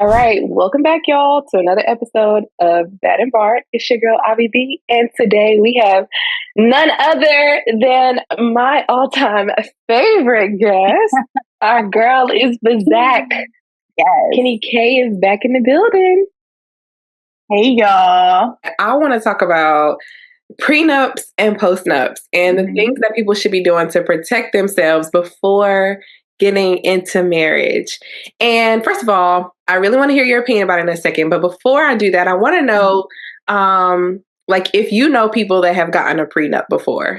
All right, welcome back, y'all, to another episode of Bad and Bart. It's your girl, Avi B, and today we have none other than my all-time favorite guest. Our girl is Bazak. Yes. Kenny K is back in the building. Hey, y'all. I want to talk about prenups and postnups and the things that people should be doing to protect themselves before getting into marriage. And first of all, I really want to hear your opinion about it in a second. But before I do that, I want to know, if you know people that have gotten a prenup before.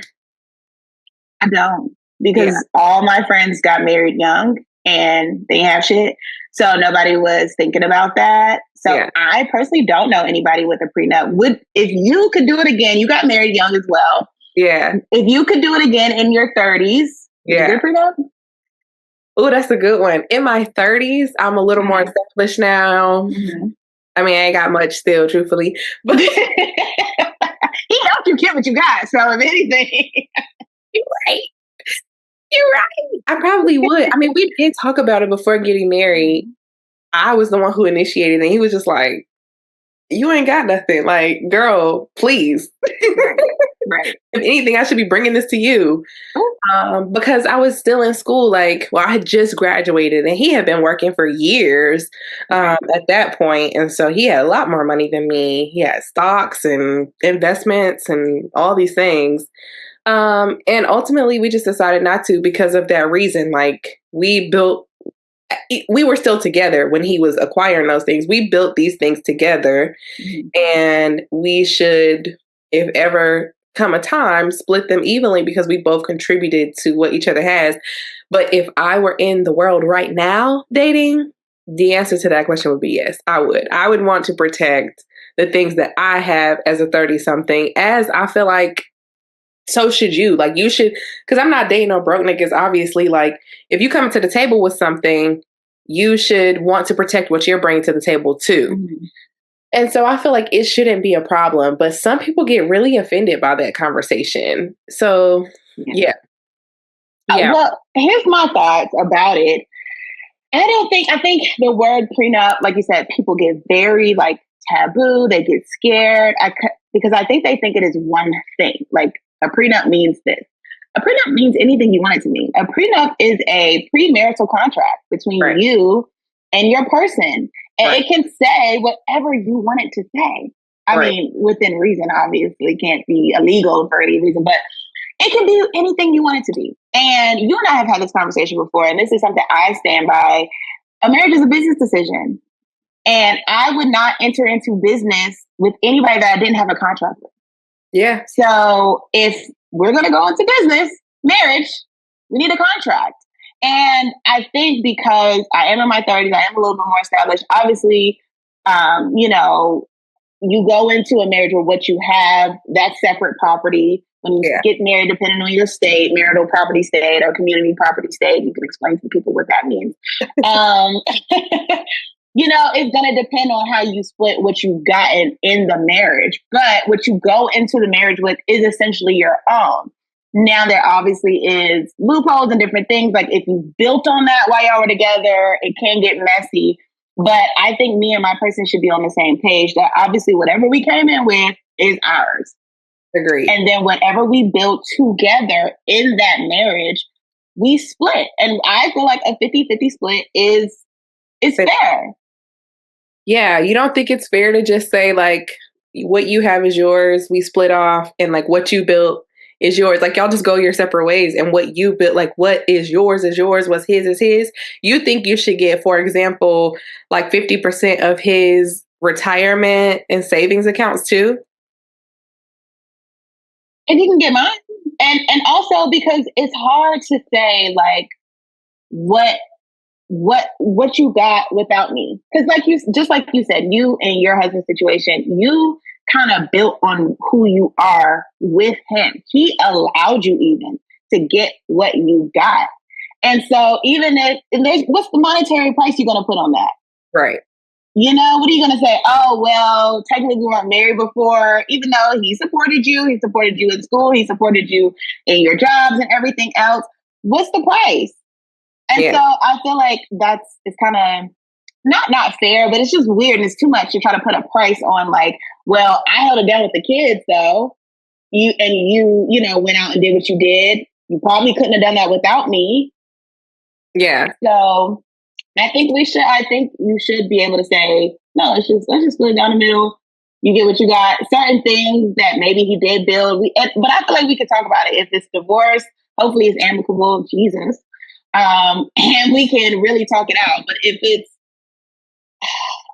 I don't, because all my friends got married young and they have shit. So nobody was thinking about that. So I personally don't know anybody with a prenup. If you could do it again, you got married young as well. Yeah. If you could do it again in your 30s, yeah. Is it a prenup? Oh, that's a good one. In my 30s, I'm a little more established now. Mm-hmm. I mean, I ain't got much still, truthfully. But he helped you get what you got. So if anything, you're right. You're right. I probably would. I mean, we did talk about it before getting married. I was the one who initiated it. And he was just like, you ain't got nothing. Like, girl, please. Right. If anything, I should be bringing this to you. Because I was still in school. I had just graduated and he had been working for years at that point. And so he had a lot more money than me. He had stocks and investments and all these things. And ultimately we just decided not to because of that reason. We were still together when he was acquiring those things. We built these things together and we should, if ever come a time, split them evenly because we both contributed to what each other has. But if I were in the world right now dating, the answer to that question would be yes, I would. I would want to protect the things that I have as a 30-something, as I feel like so should you. You should, because I'm not dating no broke niggas, obviously. If you come to the table with something, you should want to protect what you're bringing to the table too. Mm-hmm. And so I feel like it shouldn't be a problem, but some people get really offended by that conversation. So, yeah. Well, here's my thoughts about it. I think the word prenup, like you said, people get very taboo. They get scared because I think they think it is one thing. A prenup means this. A prenup means anything you want it to mean. A prenup is a premarital contract between you and your person. And it can say whatever you want it to say. I mean, within reason, obviously. It can't be illegal for any reason, but it can be anything you want it to be. And you and I have had this conversation before, and this is something I stand by. A marriage is a business decision. And I would not enter into business with anybody that I didn't have a contract with. Yeah. So if we're going to go into business, marriage, we need a contract. And I think because I am in my 30s, I am a little bit more established. Obviously, you go into a marriage with what you have, that's separate property. When you get married, depending on your state, marital property state or community property state, you can explain to people what that means. It's going to depend on how you split what you've gotten in the marriage. But what you go into the marriage with is essentially your own. Now, there obviously is loopholes and different things. If you built on that while y'all were together, it can get messy. But I think me and my person should be on the same page that obviously whatever we came in with is ours. Agreed. And then whatever we built together in that marriage, we split. And I feel like a 50-50 split is fair. Yeah, you don't think it's fair to just say what you have is yours, we split off, and what you built is yours. Y'all just go your separate ways, and what you built, what is yours, what's his is his. You think you should get, for example, 50% of his retirement and savings accounts too? And you can get mine. And also because it's hard to say what you got without me. Because just like you said, you and your husband's situation, you kind of built on who you are with him. He allowed you even to get what you got. And so what's the monetary price you're going to put on that? Right. What are you going to say? Oh, well, technically we weren't married before, even though he supported you in school, he supported you in your jobs and everything else. What's the price? And so I feel like it's kind of not fair, but it's just weird and it's too much to try to put a price on like, well, I held it down with the kids though. You went out and did what you did. You probably couldn't have done that without me. Yeah. So I think you should be able to say, no, let's just split it down the middle. You get what you got. Certain things that maybe he did build. But I feel like we could talk about it. If it's divorce, hopefully it's amicable, Jesus. And we can really talk it out. But if it's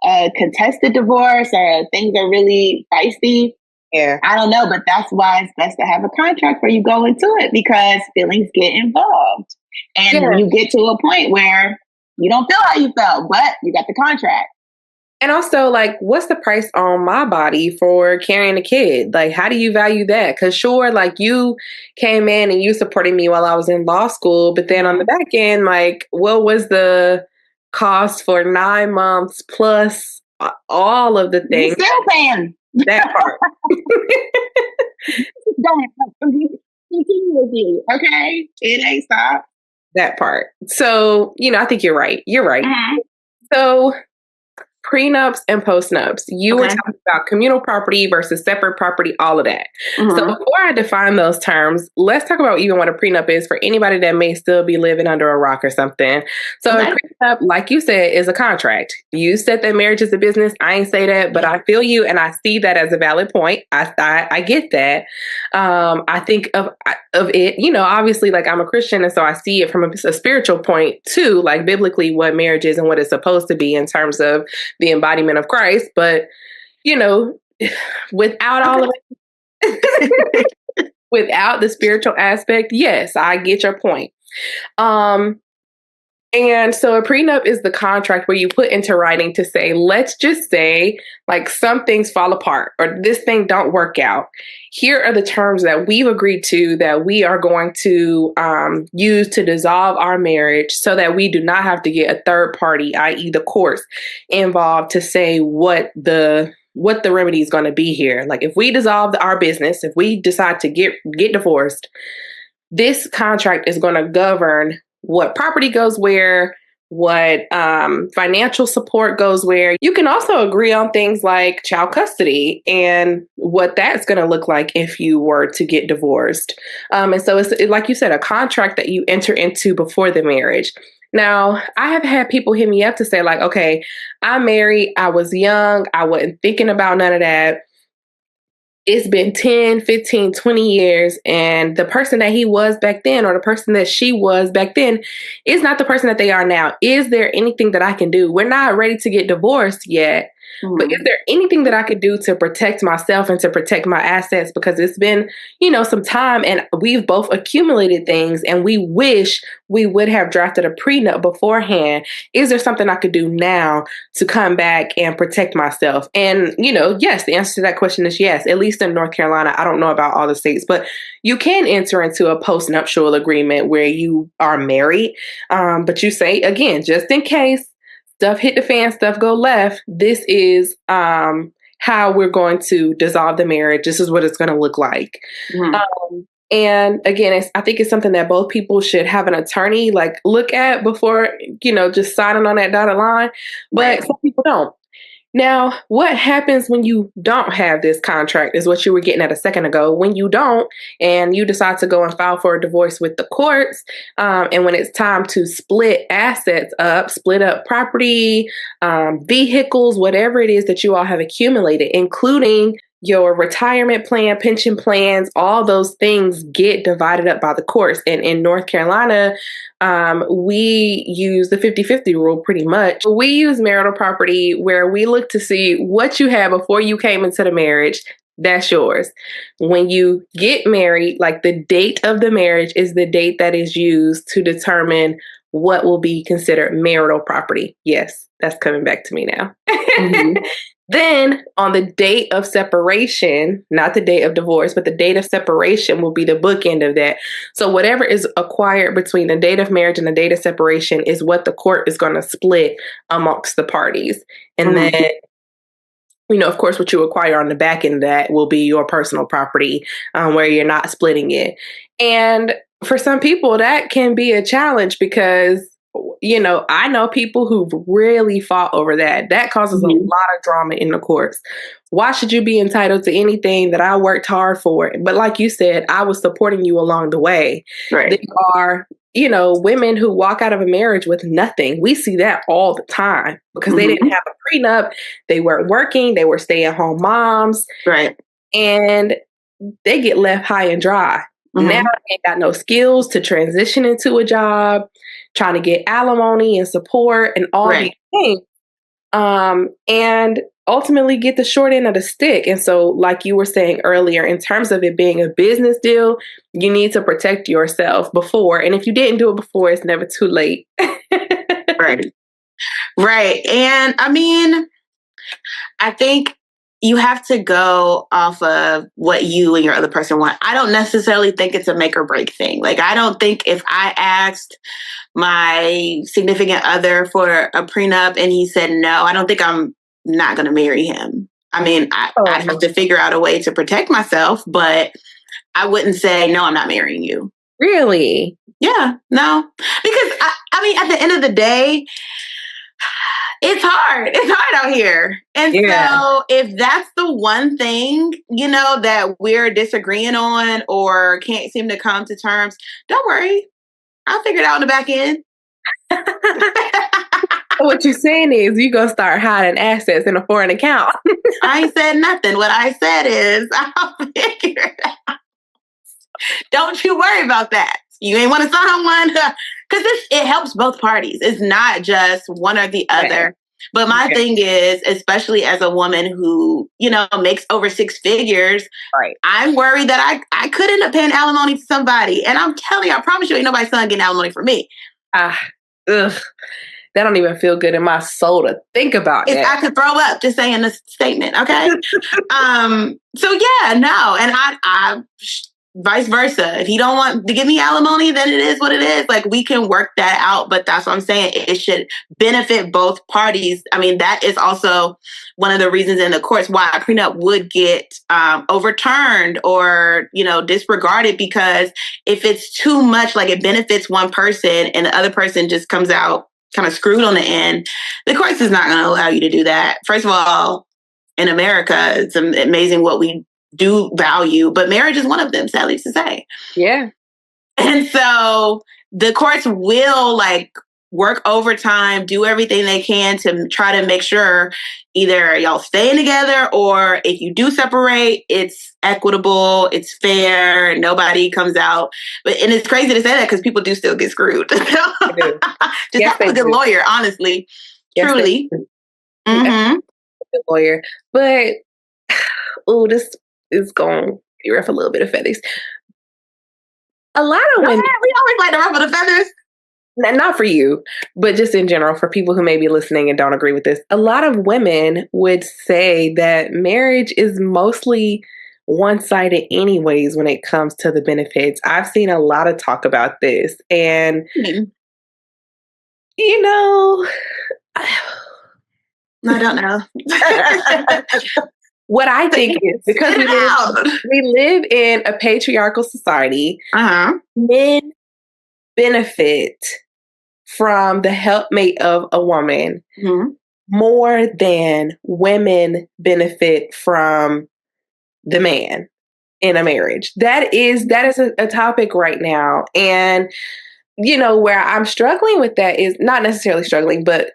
a contested divorce or things are really feisty, yeah, I don't know. But that's why it's best to have a contract where you go into it, because feelings get involved. And you get to a point where you don't feel how you felt, but you got the contract. And also, like, what's the price on my body for carrying a kid? Like, how do you value that? Because sure, like, you came in and you supported me while I was in law school, but then on the back end, like, what was the cost for 9 months plus all of the things? You're still paying that part. Continue with you, okay? It ain't stop. That part. So, I think you're right. You're right. Mm-hmm. So, prenups and postnups. You were talking about communal property versus separate property, all of that. Mm-hmm. So before I define those terms, let's talk about even what a prenup is for anybody that may still be living under a rock or something. So a prenup, like you said, is a contract. You said that marriage is a business. I ain't say that, but I feel you and I see that as a valid point. I get that. I think of it, obviously, like, I'm a Christian, and so I see it from a spiritual point too, like biblically what marriage is and what it's supposed to be in terms of the embodiment of Christ. But, without all of it, without the spiritual aspect, yes, I get your point. And so a prenup is the contract where you put into writing to say, let's just say, like, some things fall apart or this thing don't work out. Here are the terms that we've agreed to that we are going to use to dissolve our marriage so that we do not have to get a third party, i.e. the courts, involved to say what the remedy is going to be here. Like, if we dissolve our business, if we decide to get divorced, this contract is going to govern what property goes where, what financial support goes where. You can also agree on things like child custody and what that's going to look like if you were to get divorced. And so it's, like you said, a contract that you enter into before the marriage. Now, I have had people hit me up to say, like, okay, I'm married, I was young, I wasn't thinking about none of that. It's been 10, 15, 20 years, and the person that he was back then or the person that she was back then is not the person that they are now. Is there anything that I can do? We're not ready to get divorced yet, but is there anything that I could do to protect myself and to protect my assets? Because it's been, some time and we've both accumulated things and we wish we would have drafted a prenup beforehand. Is there something I could do now to come back and protect myself? And, yes, the answer to that question is yes. At least in North Carolina, I don't know about all the states, but you can enter into a postnuptial agreement where you are married. But you say, again, just in case stuff hit the fan, stuff go left, this is how we're going to dissolve the marriage. This is what it's going to look like. Mm-hmm. And again, I think it's something that both people should have an attorney look at before, just signing on that dotted line. But some people don't. Now, what happens when you don't have this contract is what you were getting at a second ago. When you don't, and you decide to go and file for a divorce with the courts, and when it's time to split assets up, split up property, vehicles, whatever it is that you all have accumulated, including your retirement plan, pension plans, all those things get divided up by the courts. And in North Carolina, we use the 50-50 rule pretty much. We use marital property where we look to see what you had before you came into the marriage. That's yours. When you get married, the date of the marriage is the date that is used to determine what will be considered marital property. Yes, that's coming back to me now. Mm-hmm. Then on the date of separation, not the date of divorce, but the date of separation will be the bookend of that. So whatever is acquired between the date of marriage and the date of separation is what the court is going to split amongst the parties. And then, of course, what you acquire on the back end of that will be your personal property, where you're not splitting it. And for some people, that can be a challenge because I know people who've really fought over that. That causes a lot of drama in the courts. Why should you be entitled to anything that I worked hard for? But like you said, I was supporting you along the way. Right. There are, women who walk out of a marriage with nothing. We see that all the time because they didn't have a prenup. They weren't working. They were stay-at-home moms. Right. And they get left high and dry. Now they ain't got no skills to transition into a job, trying to get alimony and support and all these things. And ultimately get the short end of the stick. And so, like you were saying earlier, in terms of it being a business deal, you need to protect yourself before. And if you didn't do it before, it's never too late. Right. Right. And I mean, I think you have to go off of what you and your other person want. I don't necessarily think it's a make or break thing. Like, I don't think if I asked my significant other for a prenup and he said no, I don't think I'm not going to marry him. I mean, I'd have to figure out a way to protect myself, but I wouldn't say, no, I'm not marrying you. Really? Yeah, no. Because, I mean, at the end of the day, it's hard. It's hard out here. And so if that's the one thing, that we're disagreeing on or can't seem to come to terms, don't worry. I'll figure it out on the back end. What you're saying is you're going to start hiding assets in a foreign account. I ain't said nothing. What I said is I'll figure it out. Don't you worry about that. You ain't want to sign one because it helps both parties. It's not just one or the other. But my thing is, especially as a woman who, makes over 6 figures, I'm worried that I could end up paying alimony to somebody. And I'm telling you, I promise you, ain't nobody's son getting alimony for me. That don't even feel good in my soul to think about that. I could throw up just saying this statement, okay? So yeah, no. And I vice versa. If he don't want to give me alimony, then it is what it is. Like, we can work that out, but that's what I'm saying. It should benefit both parties. I mean, that is also one of the reasons in the courts why a prenup would get overturned or, disregarded, because if it's too much, like it benefits one person and the other person just comes out kind of screwed on the end, the courts is not going to allow you to do that. First of all, in America, it's amazing what we do value, but marriage is one of them, sadly to say. Yeah. And so the courts will work overtime, do everything they can to try to make sure either y'all staying together, or if you do separate, it's equitable, it's fair, nobody comes out. And it's crazy to say that because people do still get screwed. Just have a good lawyer, honestly. Yes, truly. Good lawyer. But this is going to ruffle a little bit of feathers. A lot of women, we always like to ruffle the feathers. Not for you, but just in general, for people who may be listening and don't agree with this. A lot of women would say that marriage is mostly one-sided anyways when it comes to the benefits. I've seen a lot of talk about this. And, I don't know. What I think is, because we live in a patriarchal society, men benefit from the helpmate of a woman more than women benefit from the man in a marriage. That is a topic right now. And where I'm struggling with that is not necessarily struggling, but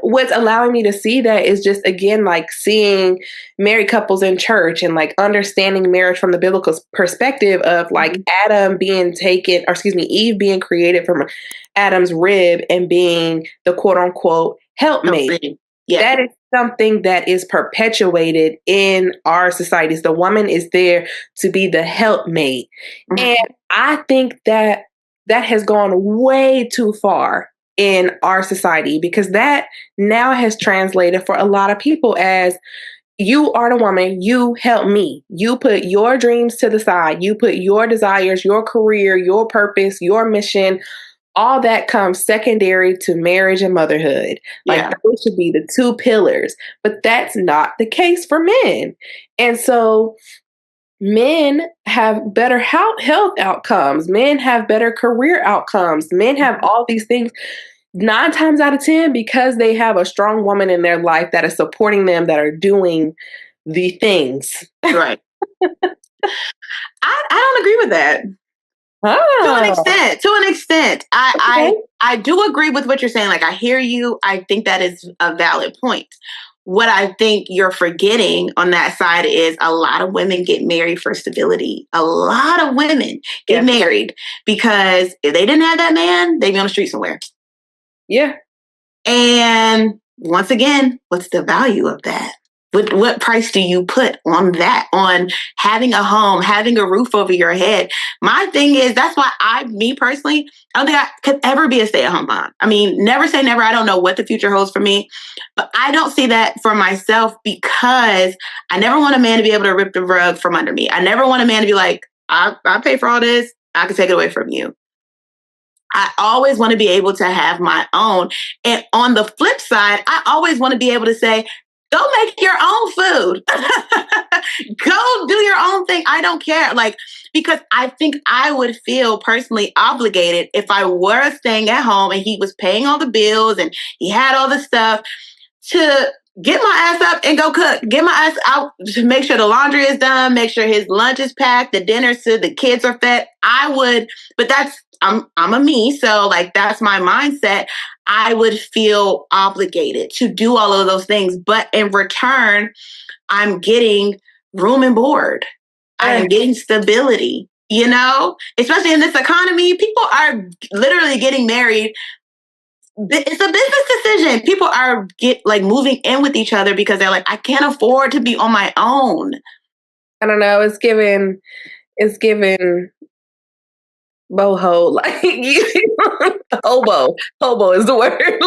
what's allowing me to see that is just, again, seeing married couples in church and understanding marriage from the biblical perspective of Adam being Eve being created from Adam's rib and being the quote unquote helpmate. Yeah. That is something that is perpetuated in our societies. The woman is there to be the helpmate. And I think that has gone way too far in our society, because that now has translated for a lot of people as, you are the woman, you help me. You put your dreams to the side. You put your desires, your career, your purpose, your mission, all that comes secondary to marriage and motherhood. Those should be the 2 pillars, but that's not the case for men. And so men have better health outcomes. Men have better career outcomes. Men have all these things. 9 times out of 10, because they have a strong woman in their life that is supporting them, that are doing the things. Right. I don't agree with that. Oh. To an extent. I do agree with what you're saying. Like, I hear you. I think that is a valid point. What I think you're forgetting on that side is a lot of women get married for stability. A lot of women get married because if they didn't have that man, they'd be on the street somewhere. Yeah. And once again, what's the value of that? What price do you put on that? On having a home, having a roof over your head? My thing is, that's why me personally, I don't think I could ever be a stay-at-home mom. I mean, never say never. I don't know what the future holds for me, but I don't see that for myself because I never want a man to be able to rip the rug from under me. I never want a man to be like, I pay for all this. I can take it away from you. I always want to be able to have my own. And on the flip side, I always want to be able to say, go make your own food. Go do your own thing. I don't care. Like, because I think I would feel personally obligated if I were staying at home and he was paying all the bills and he had all the stuff to get my ass up and go cook. Get my ass out to make sure the laundry is done, make sure his lunch is packed, the dinner's to the kids are fed. I would, but I'm a me, so like that's my mindset. I would feel obligated to do all of those things, but in return, I'm getting room and board. I am getting stability, you know? Especially in this economy, people are literally getting married. It's a business decision. People are moving in with each other because they're like, I can't afford to be on my own. I don't know. It's given boho, like hobo is the word.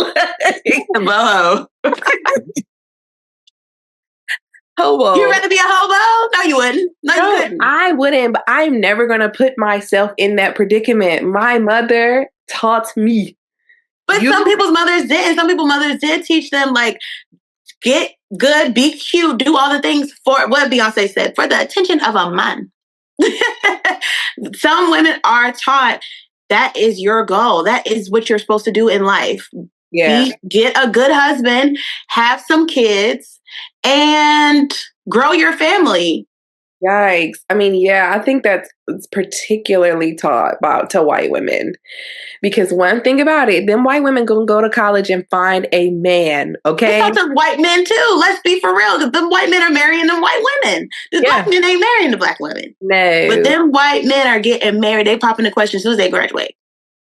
Boho. Hobo. You'd rather be a hobo? No, you wouldn't. No, you couldn't. I wouldn't, but I'm never gonna put myself in that predicament. My mother taught me. But some people's mothers didn't. Some people's mothers did teach them, like, get good, be cute, do all the things for what Beyonce said, for the attention of a man. Some women are taught that is your goal. That is what you're supposed to do in life. Yeah. Get a good husband, have some kids, and grow your family. Yikes. I mean, yeah, I think that's particularly taught to white women. Because one thing about it, them white women gonna go to college and find a man, okay? It's not the white men too. Let's be for real. The white men are marrying them white women. The black men ain't marrying the black women. No. But them white men are getting married. They pop into question as soon as they graduate.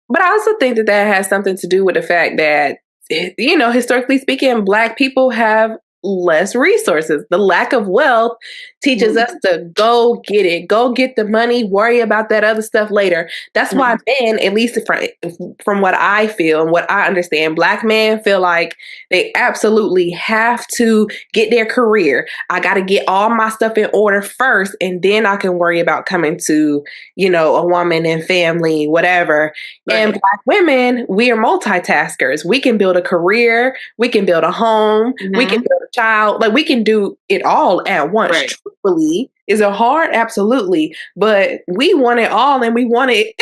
But I also think that has something to do with the fact that, you know, historically speaking, Black people have less resources. The lack of wealth teaches us to go get it, go get the money, worry about that other stuff later. That's why men, at least from what I feel and what I understand, Black men feel like they absolutely have to get their career. I got to get all my stuff in order first, and then I can worry about coming to, you know, a woman and family, whatever. Right. And Black women, we are multitaskers. We can build a career, we can build a home, we can build a child, like we can do it all at once. Right. Truthfully, is it hard? Absolutely. But we want it all and we want it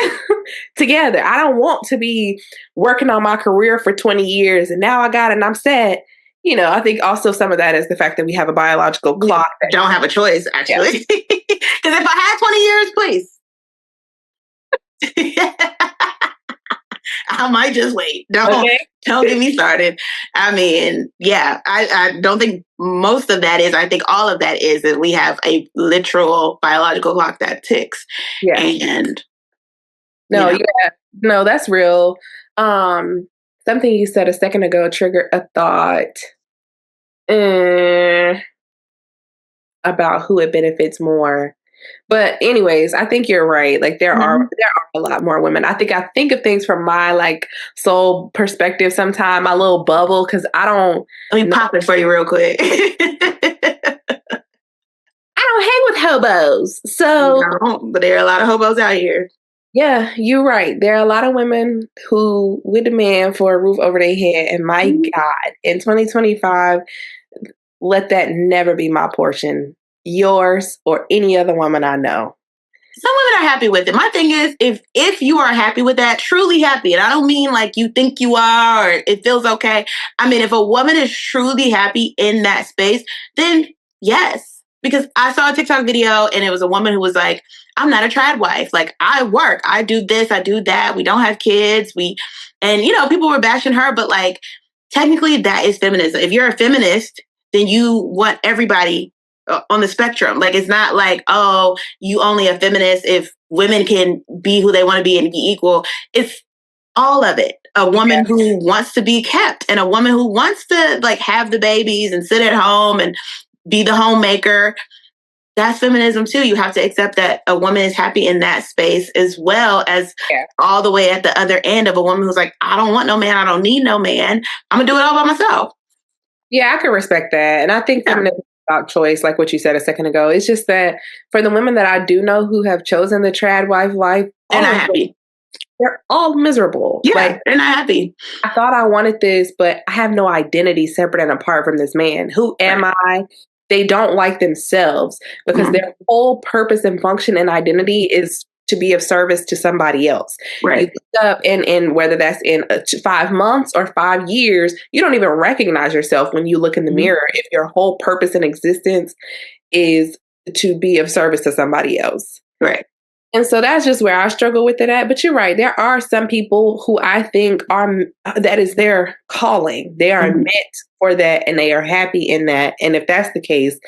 together. I don't want to be working on my career for 20 years and now I got it and I'm set. You know, I think also some of that is the fact that we have a biological clock. Don't have a choice, actually. Because if I had 20 years, please. I might just wait. Don't get me started. I mean, yeah, I don't think most of that is. I think all of that is that we have a literal biological clock that ticks. Yeah. And no, that's real. Something you said a second ago triggered a thought about who it benefits more. But anyways, I think you're right. Like there are a lot more women. I think of things from my like soul perspective sometime, my little bubble, because let me pop it for you real quick. I don't hang with hobos. So but there are a lot of hobos out here. Yeah, you're right. There are a lot of women who would demand for a roof over their head. And my God, in 2025, let that never be my portion. Yours or any other woman I know. some women are happy with it. My thing is, if you are happy with that, truly happy, and I don't mean like you think you are or it feels okay. I mean, if a woman is truly happy in that space, then yes. Because I saw a TikTok video and it was a woman who was like, I'm not a trad wife. Like, I work, I do this, I do that. We don't have kids. And people were bashing her, but like, technically that is feminism. If you're a feminist, then you want everybody on the spectrum. Like, it's not like, oh, you only a feminist if women can be who they want to be and be equal. It's all of it. A woman who wants to be kept and a woman who wants to like have the babies and sit at home and be the homemaker. That's feminism too. You have to accept that a woman is happy in that space, as well as all the way at the other end of a woman who's like, I don't want no man. I don't need no man. I'm gonna do it all by myself. Yeah, I can respect that. And I think feminism about choice, like what you said a second ago. It's just that for the women that I do know who have chosen the trad wife life, they're not happy. They're all miserable. Yeah, like, they're not happy. I thought I wanted this, but I have no identity separate and apart from this man. Who am I? They don't like themselves because their whole purpose and function and identity is to be of service to somebody else. Right. You look up and whether that's in 5 months or 5 years, you don't even recognize yourself when you look in the mirror if your whole purpose and existence is to be of service to somebody else. Right. And so that's just where I struggle with it at. But you're right. There are some people who I think that is their calling. They are meant for that and they are happy in that. And if that's the case,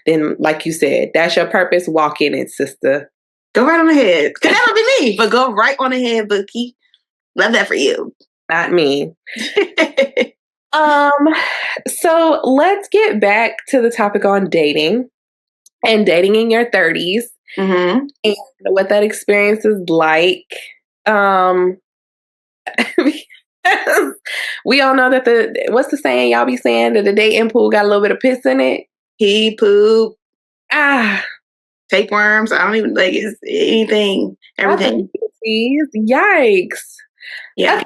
then like you said, that's your purpose. Walk in it, sister. Go right on ahead. Could never be me, but go right on ahead, Bookie. Love that for you. Not me. So let's get back to the topic on dating and dating in your 30s. And what that experience is like. We all know that what's the saying y'all be saying, that the dating pool got a little bit of piss in it? Pee, poop, tapeworms. I don't even like it's anything, everything. Yikes. Yeah.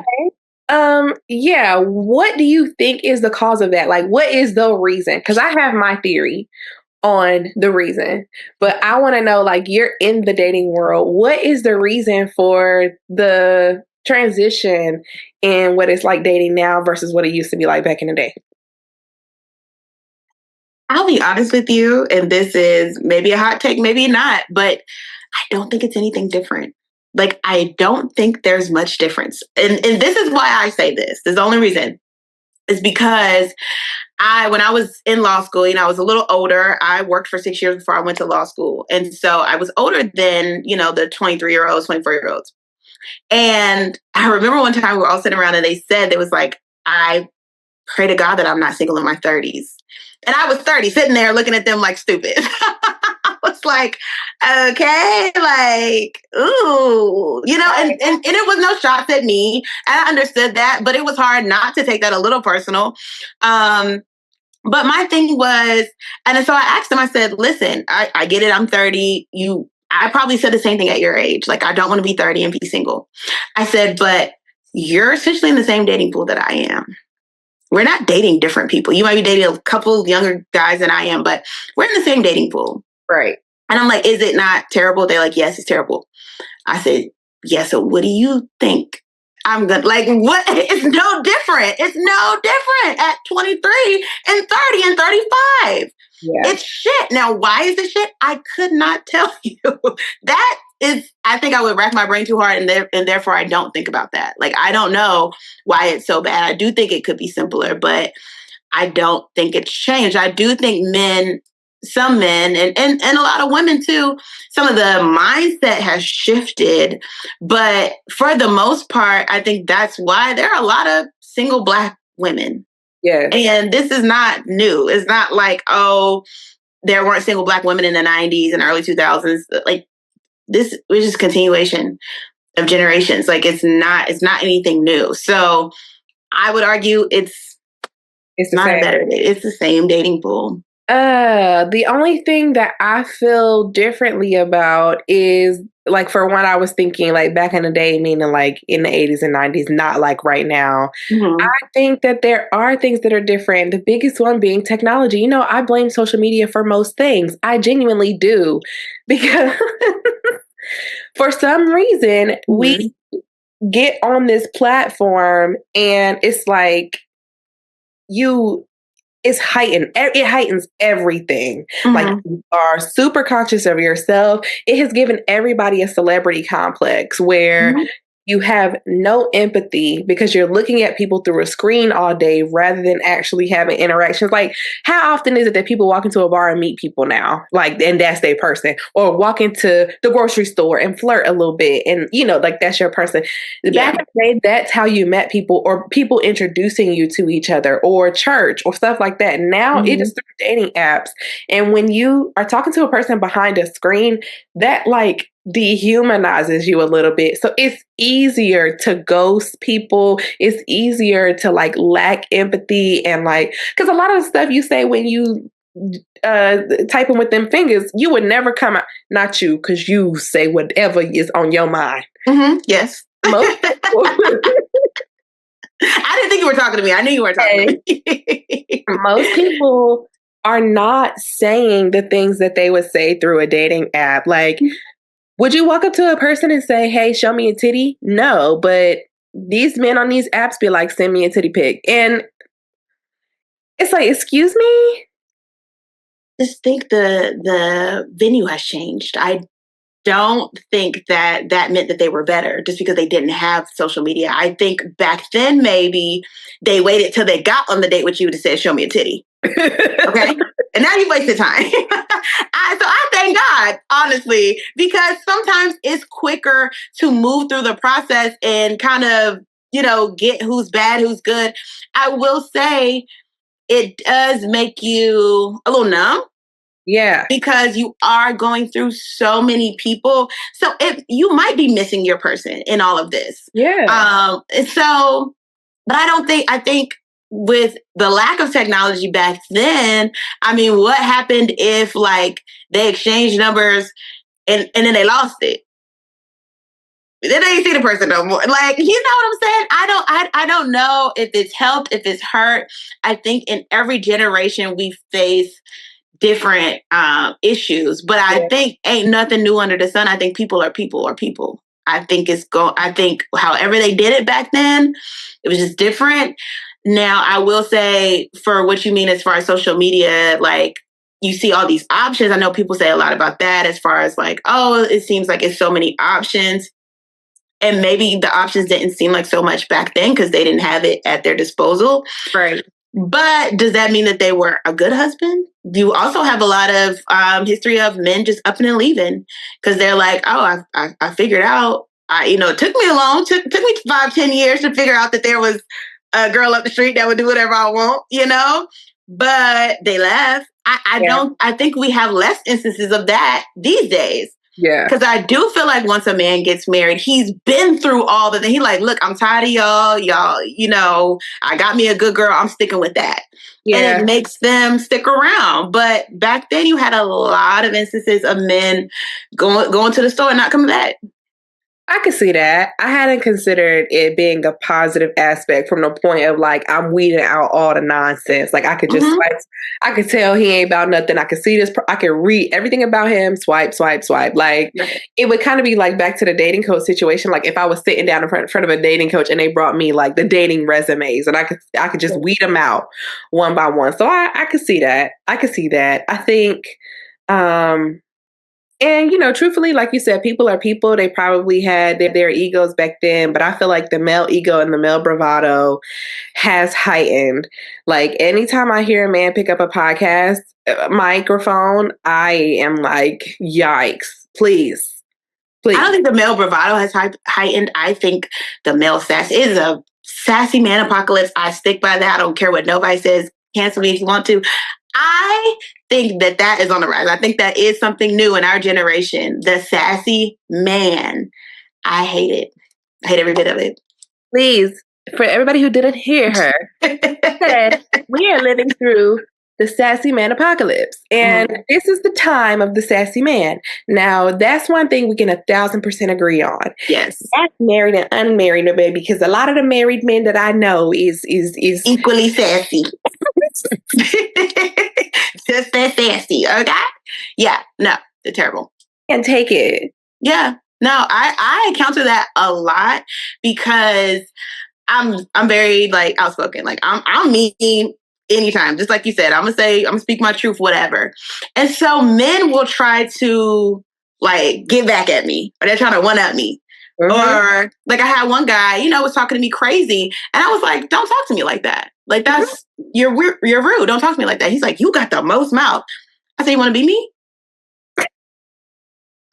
Okay. Yeah. What do you think is the cause of that? Like, what is the reason? Because I have my theory on the reason, but I want to know, like, you're in the dating world. What is the reason for the transition in what it's like dating now versus what it used to be like back in the day? I'll be honest with you, and this is maybe a hot take, maybe not, but I don't think it's anything different. Like, I don't think there's much difference. And this is why I say this. There's the only reason is because when I was in law school, I was a little older. I worked for 6 years before I went to law school. And so I was older than, the 23-year-olds, 24-year-olds. And I remember one time we were all sitting around and they said, it was like, I pray to God that I'm not single in my 30s. And I was 30, sitting there looking at them like stupid. I was like, okay, like, ooh, and it was no shots at me. And I understood that, but it was hard not to take that a little personal. But my thing was, and so I asked him, I said, listen, I get it. I'm 30. I probably said the same thing at your age. Like, I don't want to be 30 and be single. I said, but you're essentially in the same dating pool that I am. We're not dating different people. You might be dating a couple younger guys than I am, but we're in the same dating pool. Right. And I'm like, is it not terrible? They're like, yes, it's terrible. I said, yeah, so what do you think? I'm good. Like, what? It's no different. It's no different at 23 and 30 and 35. Yeah. It's shit. Now, why is it shit? I could not tell you. That is, I think I would rack my brain too hard, and therefore I don't think about that. Like, I don't know why it's so bad. I do think it could be simpler, but I don't think it's changed. I do think some men, and a lot of women too, some of the mindset has shifted. But for the most part, I think that's why there are a lot of single Black women. Yeah. And this is not new. It's not like, oh, there weren't single Black women in the 90s and early 2000s. Like, this was just continuation of generations. Like, it's not anything new. So I would argue it's not a better date. It's the same dating pool. The only thing that I feel differently about is, like, for one, I was thinking, like, back in the day, meaning like in the 80s and 90s, not like right now. I think that there are things that are different. The biggest one being technology. I blame social media for most things. I genuinely do, because for some reason, we get on this platform and it's like it's heightened. It heightens everything. Like, you are super conscious of yourself. It has given everybody a celebrity complex where you have no empathy because you're looking at people through a screen all day rather than actually having interactions. Like, how often is it that people walk into a bar and meet people now? Like, and that's their person. Or walk into the grocery store and flirt a little bit and, like, that's your person. Back in the day, that's how you met people, or people introducing you to each other, or church or stuff like that. Now it is through dating apps. And when you are talking to a person behind a screen, that like dehumanizes you a little bit. So it's easier to ghost people. It's easier to like lack empathy and like, because a lot of the stuff you say when you typing with them fingers, you would never come out, not you, because you say whatever is on your mind. Yes. Most I didn't think you were talking to me. I knew you were talking to me. Most people are not saying the things that they would say through a dating app. Like, would you walk up to a person and say, hey, show me a titty? No, but these men on these apps be like, send me a titty pic. And it's like, excuse me? Just think the venue has changed. I don't think that meant that they were better just because they didn't have social media. I think back then maybe they waited till they got on the date with you to say, show me a titty. Okay? And now you wasted time. So I thank God, honestly, because sometimes it's quicker to move through the process and kind of, get who's bad, who's good. I will say it does make you a little numb. Yeah. Because you are going through so many people. So if you might be missing your person in all of this. Yeah. But I think with the lack of technology back then, I mean, what happened if like they exchanged numbers and then they lost it? Then they didn't see the person no more. Like, you know what I'm saying? I don't know if it's helped, if it's hurt. I think in every generation we face different issues, but I think ain't nothing new under the sun. I think people are people. I think however they did it back then, it was just different. Now, I will say for what you mean as far as social media, like you see all these options. I know people say a lot about that as far as like, oh, it seems like it's so many options. And maybe the options didn't seem like so much back then because they didn't have it at their disposal. Right. But does that mean that they were a good husband? You also have a lot of history of men just upping and leaving because they're like, oh, I figured out. It took me me 5-10 years to figure out that there was a girl up the street that would do whatever I want, but they left. I think we have less instances of that these days. Yeah. Because I do feel like once a man gets married, he's been through all the things. He's like, look, I'm tired of y'all. Y'all, I got me a good girl. I'm sticking with that. Yeah. And it makes them stick around. But back then you had a lot of instances of men going to the store and not coming back. I could see that. I hadn't considered it being a positive aspect from the point of like, I'm weeding out all the nonsense. Like I could just swipe. I could tell he ain't about nothing. I could see this. I could read everything about him. Swipe. Like it would kind of be like back to the dating coach situation. Like if I was sitting down in front of a dating coach and they brought me like the dating resumes and I could just weed them out one by one. So I could see that. I think, and, truthfully, like you said, people are people. They probably had their egos back then. But I feel like the male ego and the male bravado has heightened. Like anytime I hear a man pick up a podcast microphone, I am like, yikes, please. I don't think the male bravado has heightened. I think the male sass is a sassy man apocalypse. I stick by that. I don't care what nobody says. Cancel me if you want to. I think that is on the rise. I think that is something new in our generation. The sassy man. I hate it. I hate every bit of it. Please, for everybody who didn't hear her, said we are living through the sassy man apocalypse. And this is the time of the sassy man. Now, that's one thing we can 1,000% agree on. Yes. That's married and unmarried, baby, because a lot of the married men that I know is equally sassy. Just that sassy, okay? Yeah, no, they're terrible. Can't take it. Yeah. No, I encounter that a lot because I'm very like outspoken. Like I'm mean anytime. Just like you said, I'm gonna speak my truth, whatever. And so men will try to like get back at me, or they're trying to one up me. Mm-hmm. Or like I had one guy, was talking to me crazy, and I was like, "Don't talk to me like that. Like that's you're rude. Don't talk to me like that." He's like, "You got the most mouth." I said, "You want to be me?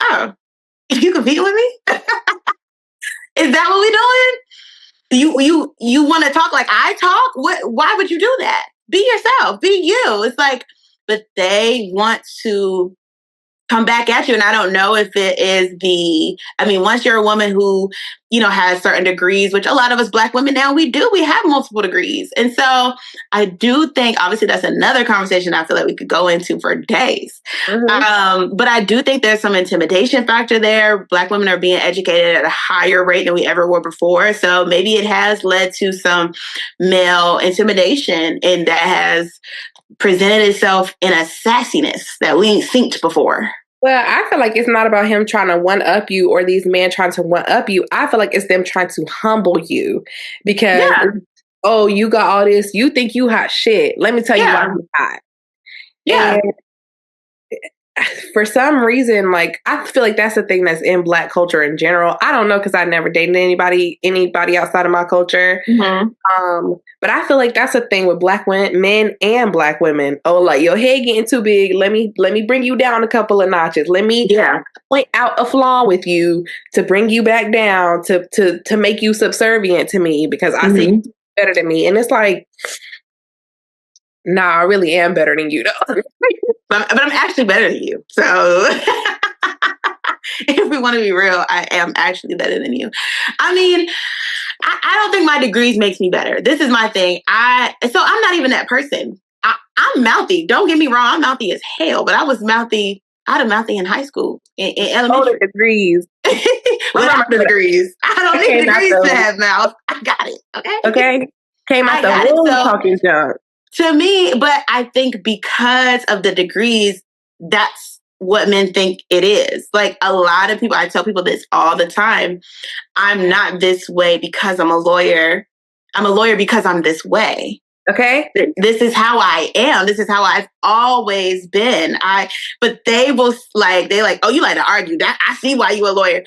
Oh, you compete with me? Is that what we doing? You want to talk like I talk? Why would you do that? Be yourself. Be you." It's like, but they want to come back at you. And I don't know if it is once you're a woman who, has certain degrees, which a lot of us Black women now, we have multiple degrees. And so I do think, obviously that's another conversation I feel like we could go into for days. Mm-hmm. But I do think there's some intimidation factor there. Black women are being educated at a higher rate than we ever were before. So maybe it has led to some male intimidation, and that has presented itself in a sassiness that we ain't synced before. Well, I feel like it's not about him trying to one-up you or these men trying to one-up you. I feel like it's them trying to humble you because, oh, you got all this. You think you hot shit. Let me tell you why you hot. Yeah. And for some reason, like, I feel like that's the thing that's in Black culture in general. I don't know, because I never dated anybody outside of my culture. Mm-hmm. But I feel like that's a thing with Black men and Black women. Oh, like your head getting too big. Let me bring you down a couple of notches. Let me point out a flaw with you to bring you back down to make you subservient to me because I see you better than me. And it's like, nah, I really am better than you, though. But I'm actually better than you. So if we want to be real, I am actually better than you. I mean, I don't think my degrees makes me better. This is my thing. So I'm not even that person. I'm mouthy. Don't get me wrong. I'm mouthy as hell, but I was mouthy. I had a mouthy in high school, in elementary. Oh, the degrees. Without the degrees. I don't need degrees to have mouth. I got it. Okay. Came out the womb talking junk. To me, but I think because of the degrees, that's what men think it is. Like a lot of people, I tell people this all the time. I'm not this way because I'm a lawyer. I'm a lawyer because I'm this way. Okay. This is how I am. This is how I've always been. But they will oh, you like to argue. That I see why you a lawyer.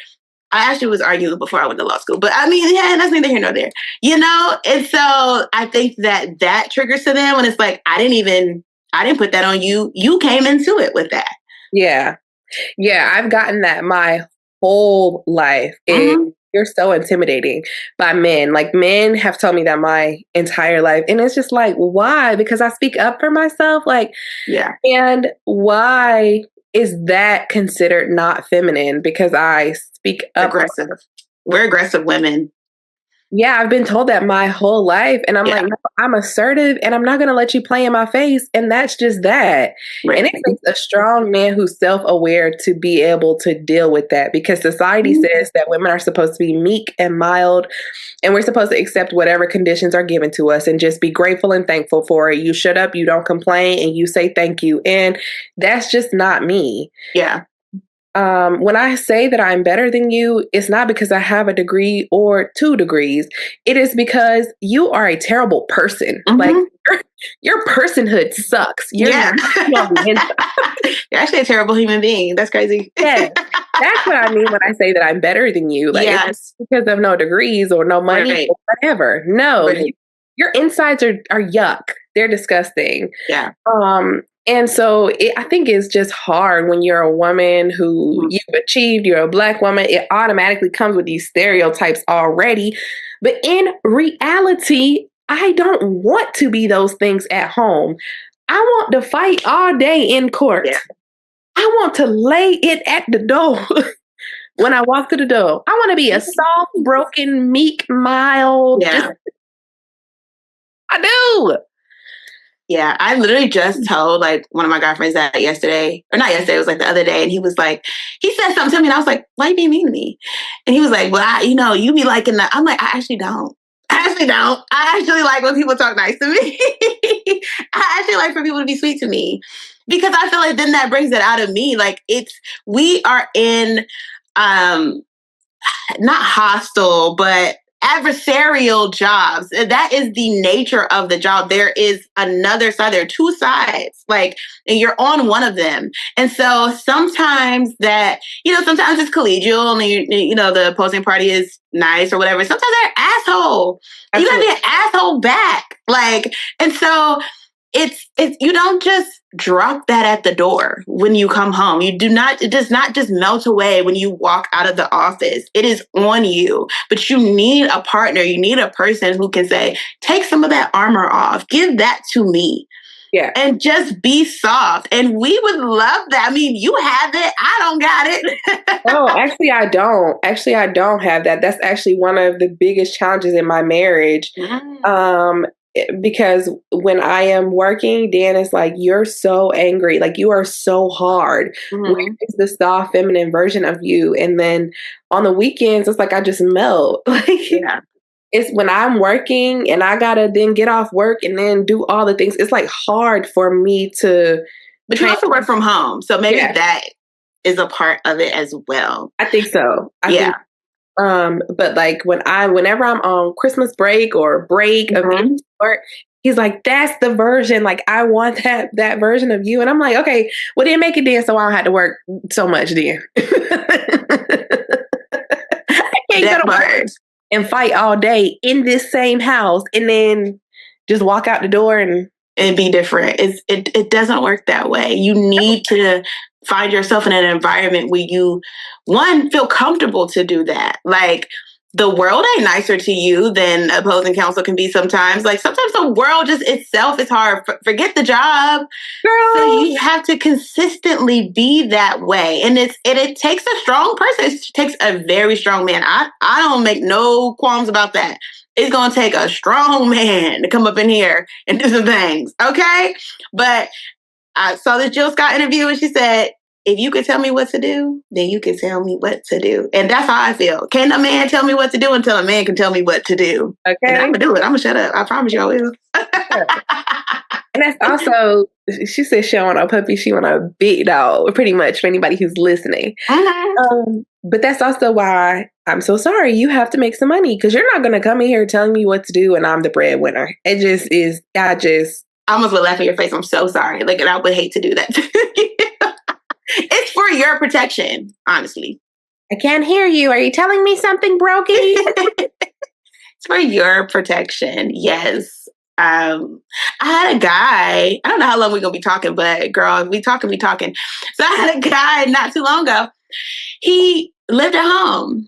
I actually was arguing before I went to law school, but I mean, that's neither here nor there, And so I think that triggers to them when it's like, I didn't put that on you. You came into it with that. Yeah. Yeah. I've gotten that my whole life. You're so intimidating by men. Like men have told me that my entire life. And it's just like, why? Because I speak up for myself. Like, yeah. And why is that considered not feminine? Because I speak up. Aggressive. We're aggressive women. Yeah, I've been told that my whole life. And I'm like, no, I'm assertive and I'm not going to let you play in my face. And that's just that. Right. And it takes a strong man who's self-aware to be able to deal with that because society says that women are supposed to be meek and mild and we're supposed to accept whatever conditions are given to us and just be grateful and thankful for it. You shut up, you don't complain, and you say thank you. And that's just not me. Yeah. When I say that I'm better than you, it's not because I have a degree or 2 degrees. It is because you are a terrible person. Mm-hmm. Like your personhood sucks. You're You're actually a terrible human being. That's crazy. Yeah, that's what I mean when I say that I'm better than you. Like it's because of no degrees or no money or whatever. No, your insides are yuck. They're disgusting. Yeah. And so I think it's just hard when you're a woman who you've achieved, you're a Black woman, it automatically comes with these stereotypes already. But in reality, I don't want to be those things at home. I want to fight all day in court. Yeah. I want to lay it at the door when I walk through the door. I want to be a soft, broken, meek, mild. Yeah. I do. Yeah, I literally just told one of my guy friends that yesterday, or not yesterday, it was the other day. And he was like, he said something to me and I was like, why are you being mean to me? And he was like, well, you be liking that. I'm like, I actually don't. I actually like when people talk nice to me. I actually like for people to be sweet to me because I feel like then that brings it out of me. We are in not hostile, but adversarial jobs. That is the nature of the job. There is another side. There are two sides, and you're on one of them. And so sometimes sometimes it's collegial and the opposing party is nice or whatever. Sometimes they're an asshole. Absolutely. You gotta be an asshole back. And so it's you don't just drop that at the door when you come home. It does not just melt away when you walk out of the office. It is on you. But you need a partner. You need a person who can say, take some of that armor off. Give that to me. Yeah. And just be soft. And we would love that. I mean, you have it. I don't got it. No, actually, I don't. Actually, I don't have that. That's actually one of the biggest challenges in my marriage. Because when I am working, Dan is like, you're so angry. Like, you are so hard. Mm-hmm. Where is the soft, feminine version of you? And then on the weekends, it's like I just melt. Yeah. It's when I'm working and I gotta then get off work and then do all the things. It's like hard for me to. But you also work from home, so maybe that is a part of it as well. I think so. I think but whenever I'm on Christmas break or break of work, he's like, that's the version. Like, I want that version of you. And I'm like, okay, well then make it then so I don't have to work so much then. I can't go to work and fight all day in this same house and then just walk out the door and be different. It doesn't work that way. You need to find yourself in an environment where you, one, feel comfortable to do that. Like, the world ain't nicer to you than opposing counsel can be sometimes. Like, sometimes the world just itself is hard. Forget the job. Girl. So you have to consistently be that way. And it takes a strong person. It takes a very strong man. I don't make no qualms about that. It's going to take a strong man to come up in here and do some things. Okay? But I saw this Jill Scott interview and she said, if you could tell me what to do, then you can tell me what to do. And that's how I feel. Can't a man tell me what to do until a man can tell me what to do. Okay. And I'm going to do it. I'm going to shut up. I promise you I will. And that's also, she said she don't want a puppy. She want a big dog, pretty much, for anybody who's listening. Mm-hmm. But that's also why I'm so sorry. You have to make some money because you're not going to come in here telling me what to do and I'm the breadwinner. It just is, I almost would laugh in your face. I'm so sorry. Like, and I would hate to do that. It's for your protection, honestly. I can't hear you. Are you telling me something, Brokey? It's for your protection. Yes. I had a guy, I don't know how long we're going to be talking, but girl, we talking. So I had a guy not too long ago. He lived at home.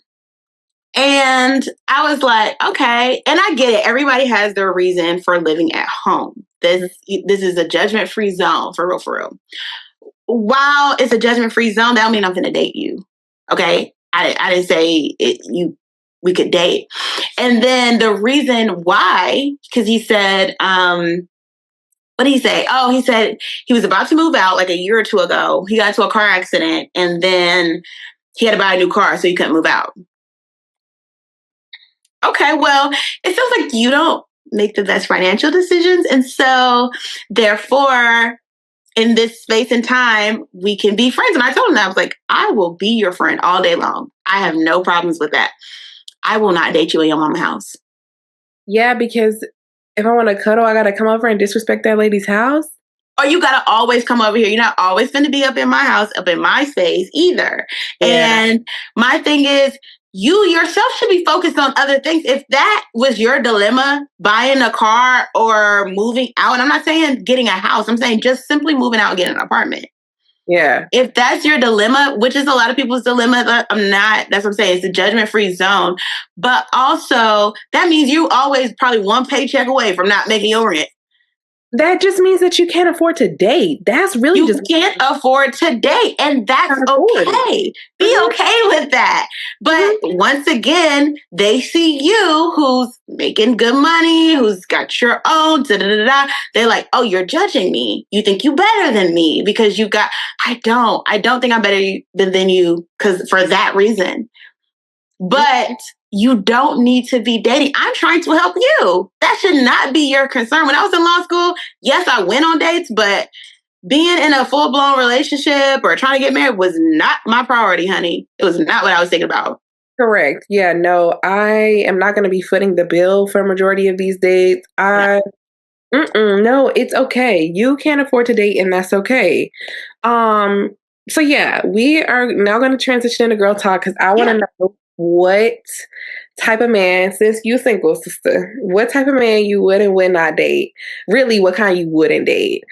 And I was like, okay. And I get it. Everybody has their reason for living at home. This is a judgment-free zone, for real. While it's a judgment-free zone, that don't mean I'm going to date you. Okay? I didn't say we could date. And then the reason why, because he said, what did he say? Oh, he said he was about to move out like a year or two ago. He got into a car accident and then he had to buy a new car so he couldn't move out. Okay, well, it feels like you don't make the best financial decisions. And so, therefore, in this space and time, we can be friends. And I told him that. I was like, I will be your friend all day long. I have no problems with that. I will not date you in your mama's house. Yeah, because if I want to cuddle, I got to come over and disrespect that lady's house. Or you got to always come over here. You're not always going to be up in my house, up in my space either. Yeah. And my thing is, you yourself should be focused on other things. If that was your dilemma, buying a car or moving out, and I'm not saying getting a house, I'm saying just simply moving out and getting an apartment. Yeah. If that's your dilemma, which is a lot of people's dilemma, that's what I'm saying. It's a judgment-free zone. But also, that means you always probably one paycheck away from not making your rent. That just means that you can't afford to date. That's really you can't afford to date, and that's okay. Be okay with that. But once again, they see you who's making good money, who's got your own, They're like, oh, you're judging me. You think you better than me because you got, I don't think I'm better than you because for that reason. But you don't need to be dating. I'm trying to help you. That should not be your concern. When I was in law school, yes, I went on dates, but being in a full-blown relationship or trying to get married was not my priority, honey. It was not what I was thinking about. Correct. Yeah, no, I am not going to be footing the bill for a majority of these dates. No, it's okay. You can't afford to date, and that's okay. So yeah, we are now going to transition into girl talk because I want to know what type of man, since you single, sister, what type of man you would and would not date. Really, what kind you wouldn't date.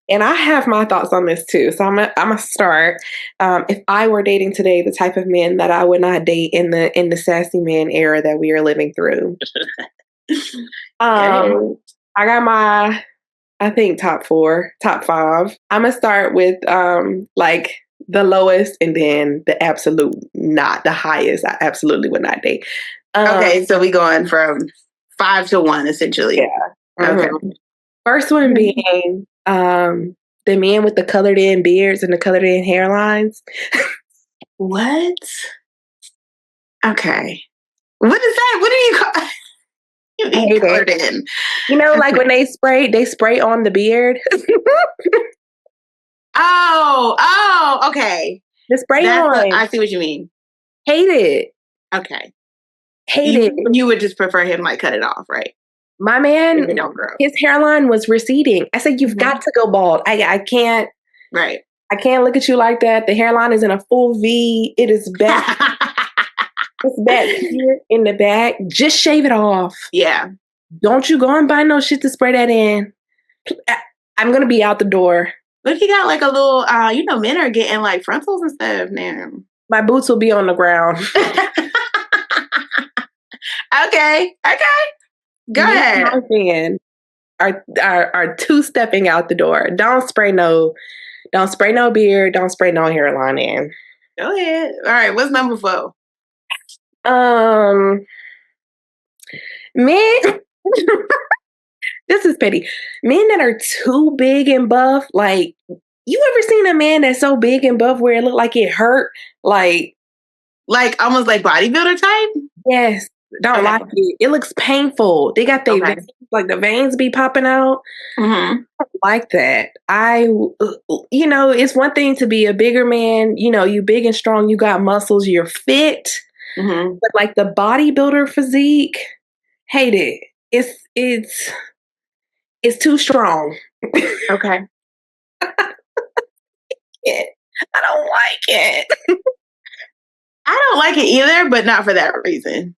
And I have my thoughts on this too. So I'm gonna start. If I were dating today, the type of men that I would not date in the sassy man era that we are living through. I got my, I think top 5. I'm gonna start with like the lowest and then the absolute not the highest. I absolutely would not date. Okay, so we going from 5 to 1 essentially. Yeah. Okay. First one being the men with the colored in beards and the colored in hairlines. What? Okay. What is that? What do you call? Colored in. You know, like when they spray on the beard. Okay. The spray on. I see what you mean. Hate it. Okay. Hate it. You would just prefer him like cut it off, right? My man, his hairline was receding. I said, you've got to go bald. I can't. Right. I can't look at you like that. The hairline is in a full V. It is back. It's back here in the back. Just shave it off. Yeah. Don't you go and buy no shit to spray that in. I'm going to be out the door. But he got like a little, men are getting like frontals and stuff now. My boots will be on the ground. Okay. Go ahead. Are two-stepping out the door. Don't spray no beard. Don't spray no hairline in. Go ahead. All right. What's number 4? Men. This is petty. Men that are too big and buff. Like, you ever seen a man that's so big and buff where it looked like it hurt? Like almost like bodybuilder type? Yes. Don't like it. It looks painful. They got veins, like the veins be popping out. Mm-hmm. I don't like that. It's one thing to be a bigger man. You know, you big and strong. You got muscles. You're fit. Mm-hmm. But like the bodybuilder physique, hate it. It's too strong. Okay. I don't like it. I don't like it either, but not for that reason.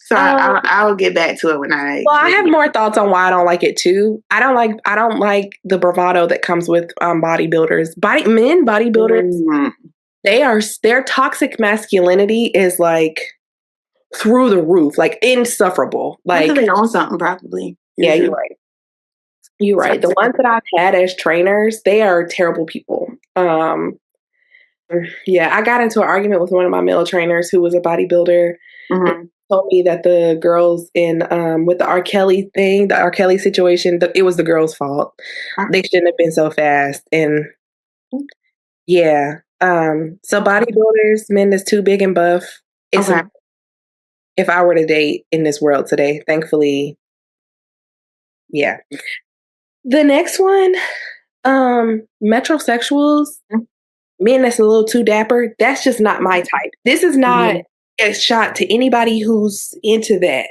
So I'll get back to it when I. Well, I have more thoughts on why I don't like it too. I don't like the bravado that comes with bodybuilders. Bodybuilders. Mm-hmm. Their toxic masculinity is like through the roof, like insufferable. Like they own something, probably. Yeah, you're right. You're right. The ones that I've had as trainers, they are terrible people. Yeah, I got into an argument with one of my male trainers who was a bodybuilder. Mm-hmm. Told me that the girls in with the R. Kelly thing, the R. Kelly situation, it was the girls' fault. They shouldn't have been so fast. And yeah, so bodybuilders, men that's too big and buff. If I were to date in this world today, thankfully, yeah. The next one, metrosexuals, men that's a little too dapper. That's just not my type. This is not a shot to anybody who's into that.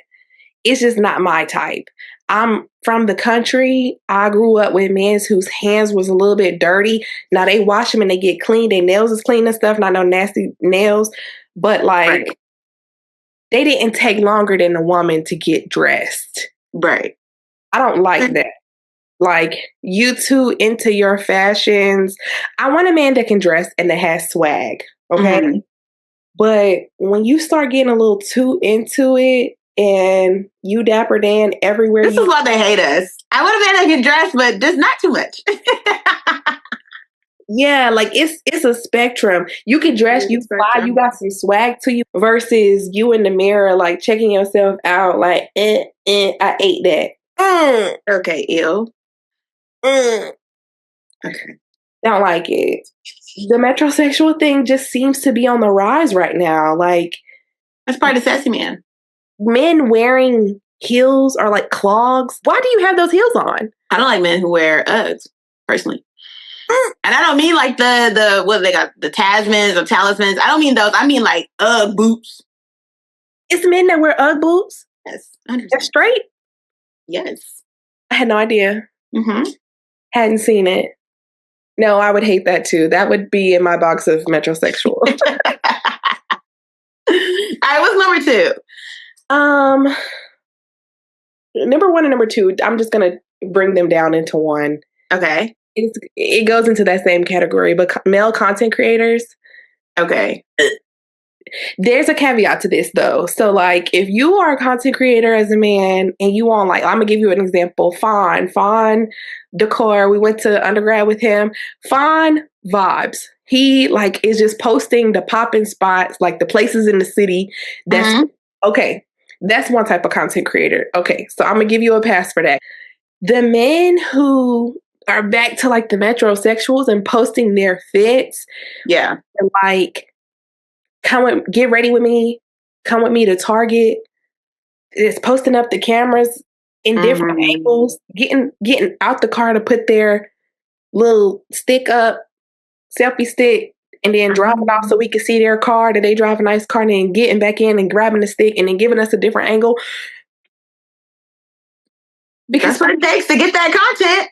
It's just not my type. I'm from the country. I grew up with men whose hands was a little bit dirty. Now they wash them and they get clean. Their nails is clean and stuff. Not no nasty nails, but like they didn't take longer than a woman to get dressed. Right. I don't like that. Like, you too into your fashions. I want a man that can dress and that has swag. Okay. Mm-hmm. But when you start getting a little too into it and you Dapper Dan everywhere. This is why they hate us. I want a man that can dress, but just not too much. Yeah, like it's a spectrum. You can dress, you fly, you got some swag to you versus you in the mirror, like checking yourself out like, I ate that. Okay, ew. Okay. Don't like it. The metrosexual thing just seems to be on the rise right now. Like, that's part of the sassy man. Men wearing heels or like clogs. Why do you have those heels on? I don't like men who wear Uggs, personally. And I don't mean like what they got, the Tasmans or talismans. I don't mean those. I mean like Ugg boots. It's men that wear Ugg boots? Yes. They're straight? Yes. I had no idea. Mm-hmm. Hadn't seen it. No, I would hate that too. That would be in my box of metrosexual. All right, what's number 2? Number 1 and number 2, I'm just going to bring them down into one. Okay. It goes into that same category, but male content creators. Okay. There's a caveat to this though. So like if you are a content creator as a man and you want, like, I'm gonna give you an example. Fawn Decor. We went to undergrad with him. Fawn vibes. He like is just posting the popping spots, like the places in the city. That's okay. That's one type of content creator. Okay. So I'm gonna give you a pass for that. The men who are back to like the metrosexuals and posting their fits. Yeah. And like, get ready with me. Come with me to Target. It's posting up the cameras in different angles, getting out the car to put their little stick up, selfie stick, and then dropping off so we can see their car, that they drive a nice car, and then getting back in and grabbing the stick and then giving us a different angle. Because that's what it takes to get that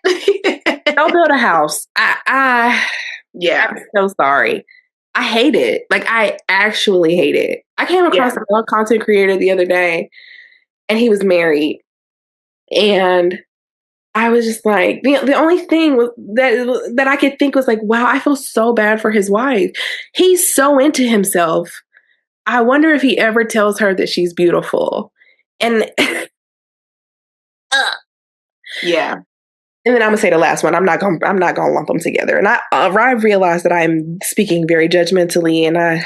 content. Don't build a house. Yeah. I'm so sorry. I hate it. Like, I actually hate it. I came across a content creator the other day, and he was married. And I was just like, the only thing was that I could think was like, wow, I feel so bad for his wife. He's so into himself. I wonder if he ever tells her that she's beautiful. And yeah. And then I'm gonna say the last one. I'm not gonna lump them together. And I realized that I'm speaking very judgmentally, and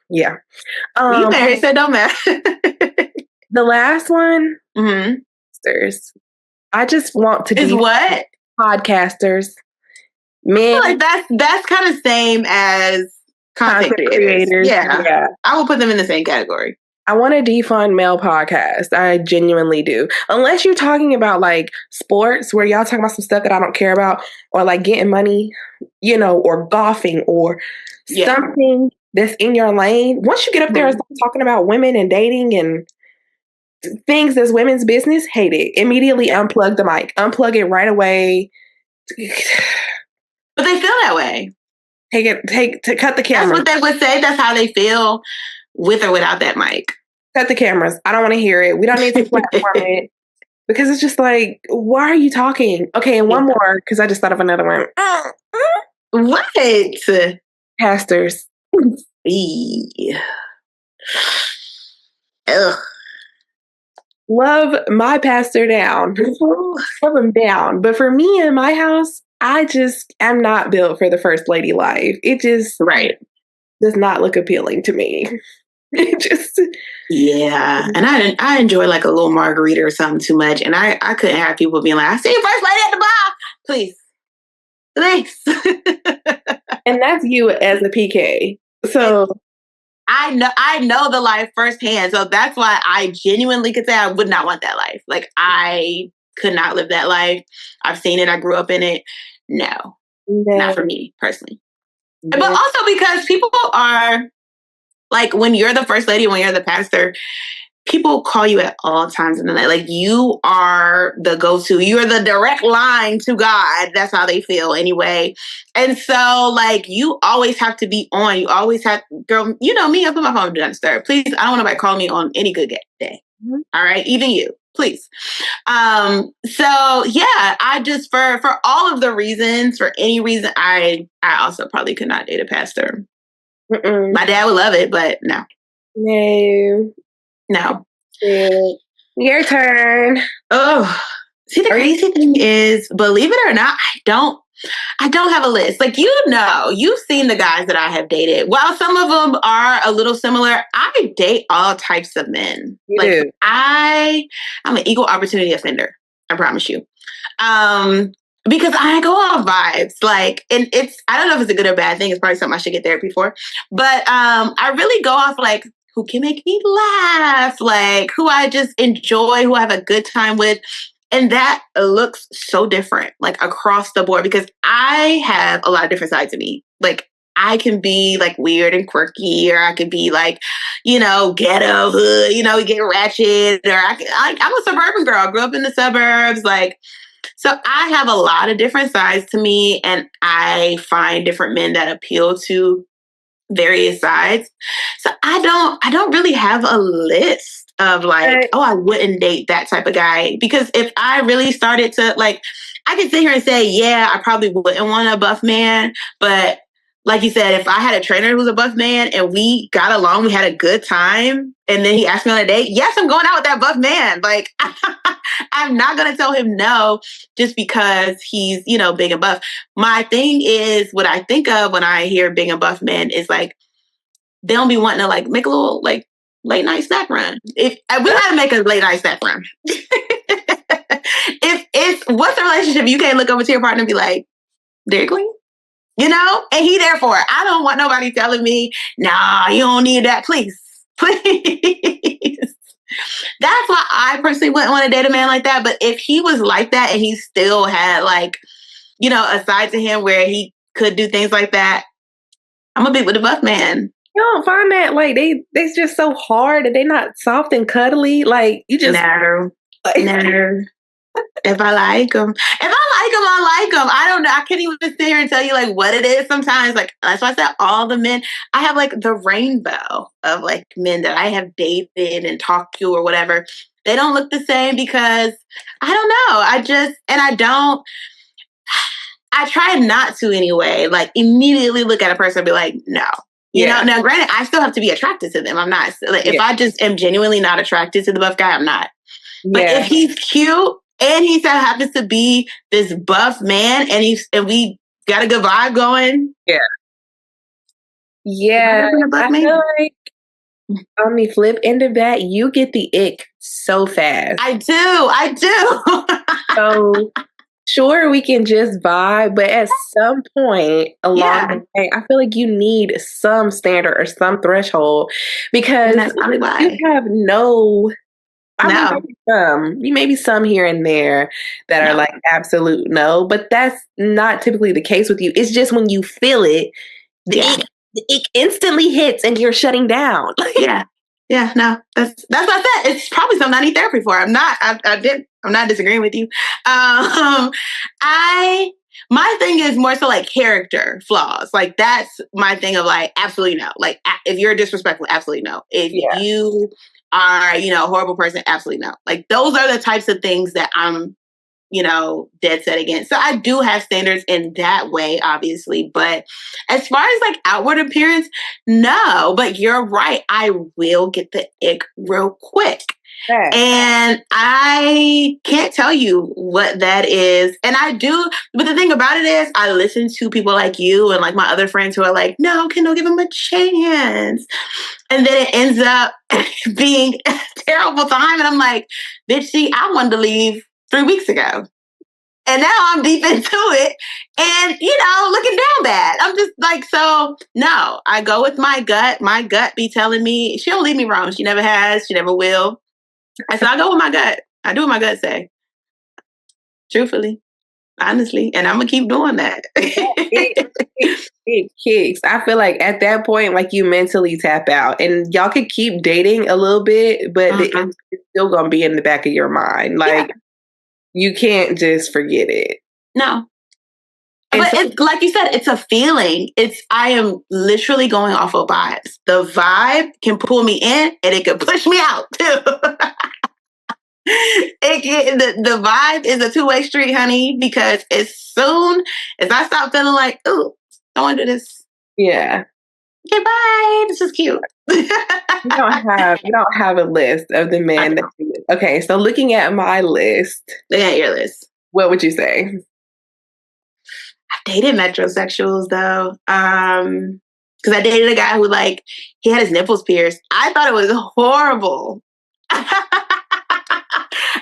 you married, so don't matter. The last one, I just want to be what podcasters. Men, like that's kind of same as content creators. Yeah, I will put them in the same category. I want to defund male podcasts. I genuinely do. Unless you're talking about like sports where y'all talking about some stuff that I don't care about, or like getting money, or golfing or something that's in your lane. Once you get up there and start talking about women and dating and things that's women's business, hate it. Immediately unplug the mic. Unplug it right away. But they feel that way. Cut the camera. That's what they would say. That's how they feel. With or without that mic. Cut the cameras. I don't want to hear it. We don't need to platform it. Because it's just like, why are you talking? Okay, and one more, because I just thought of another one. What? Pastors. Ugh. Love my pastor down. Love him down. But for me in my house, I just am not built for the first lady life. It just does not look appealing to me. And I enjoy like a little margarita or something too much, and I couldn't have people being like, I see you first lady at the bar, please. And that's you as a PK. So I know the life firsthand, so that's why I genuinely could say I would not want that life. Like, I could not live that life. I've seen it. I grew up in it. No. Not for me personally. But also because people are like, when you're the first lady, when you're the pastor, people call you at all times in the night. Like, you are the go-to. You're the direct line to God. That's how they feel anyway. And so, like, you always have to be on. You always have, girl, you know me, I put my phone do not disturb. Please, I don't want nobody calling me on any good day. All right? Even you. Please. So yeah, I just, for all of the reasons, for any reason, I also probably could not date a pastor. My dad would love it, but no. No. Your turn. Oh, see, the crazy thing is, believe it or not, I don't have a list. Like, you've seen the guys that I have dated. While some of them are a little similar, I date all types of men. I'm an equal opportunity offender. I promise you. Because I go off vibes. Like, and I don't know if it's a good or bad thing. It's probably something I should get therapy for. But I really go off like, who can make me laugh, like who I just enjoy, who I have a good time with. And that looks so different, like across the board, because I have a lot of different sides of me. Like I can be like weird and quirky, or I could be like, ghetto hood, get ratchet, or I'm a suburban girl. I grew up in the suburbs. Like, so I have a lot of different sides to me, and I find different men that appeal to various sides. So I don't really have a list of like, I wouldn't date that type of guy, because if I really started to like, I could sit here and say, yeah, I probably wouldn't want a buff man, but like you said, if I had a trainer who was a buff man and we got along, we had a good time, and then he asked me on a date, yes, I'm going out with that buff man. Like, I'm not going to tell him no just because he's, big and buff. My thing is, what I think of when I hear big and buff men is like, they don't be wanting to like make a little like late night snack run. If we got to make a late night snack run. If it's, what's the relationship? You can't look over to your partner and be like, Dairy Queen? And he there for it. I don't want nobody telling me, nah, you don't need that. Please. That's why I personally wouldn't want to date a man like that. But if he was like that and he still had like, a side to him where he could do things like that, I'm gonna be with the buff man. You don't find that like they're just so hard and they not soft and cuddly. Like you just no. If I like them, I like them. I don't know. I can't even sit here and tell you like what it is sometimes. Like that's why I said all the men. I have like the rainbow of like men that I have dated and talked to or whatever. They don't look the same because I don't know. I try not to anyway. Like immediately look at a person and be like, no. Now granted, I still have to be attracted to them. I'm not. Like, if I just am genuinely not attracted to the buff guy, I'm not. But if he's cute and he so happens to be this buff man and we got a good vibe going. Yeah. I feel like on the flip end of that, you get the ick so fast. I do. So sure, we can just vibe, but at some point along the way, I feel like you need some standard or some threshold, because you have maybe some here and there that are like absolute no, but that's not typically the case with you. It's just when you feel it, the ick instantly hits and you're shutting down. No, that's what I said. It's probably something I need therapy for. I'm not disagreeing with you. My thing is more so like character flaws. Like that's my thing of like, absolutely no. Like if you're disrespectful, absolutely no. If you are, a horrible person, absolutely no. Like those are the types of things that I'm, dead set against. So I do have standards in that way, obviously. But as far as like outward appearance, no. But you're right. I will get the ick real quick. And I can't tell you what that is. And I do. But the thing about it is I listen to people like you and like my other friends who are like, no, Kendall, give him a chance. And then it ends up being a terrible time. And I'm like, bitch, see, I wanted to leave 3 weeks ago. And now I'm deep into it and, looking down bad. I'm just like, so no, I go with my gut. My gut be telling me she don't leave me wrong. She never has. She never will. So I go with my gut. I do what my gut say. Truthfully, honestly. And I'm going to keep doing that. It kicks. I feel like at that point, like you mentally tap out and y'all could keep dating a little bit, but it's still going to be in the back of your mind. Like you can't just forget it. No. But it's like you said, it's a feeling. I am literally going off of vibes. The vibe can pull me in and it can push me out too. The vibe is a two-way street, honey, because as soon as I stop feeling like, ooh, I want to do this. Yeah. Okay, bye. This is cute. You don't have a list of the men that you, okay, so looking at my list. Look at your list. What would you say? I dated metrosexuals though. Because I dated a guy who he had his nipples pierced. I thought it was horrible.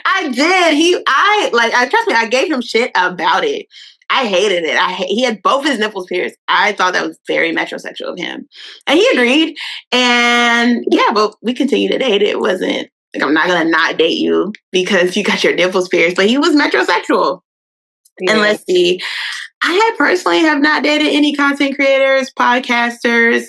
I did. Trust me, I gave him shit about it. I hated it. He had both his nipples pierced. I thought that was very metrosexual of him. And he agreed. And yeah, but we continued to date. It wasn't Like, I'm not going to not date you because you got your nipples pierced. But he was metrosexual. Yeah. And let's see. I personally have not dated any content creators, podcasters.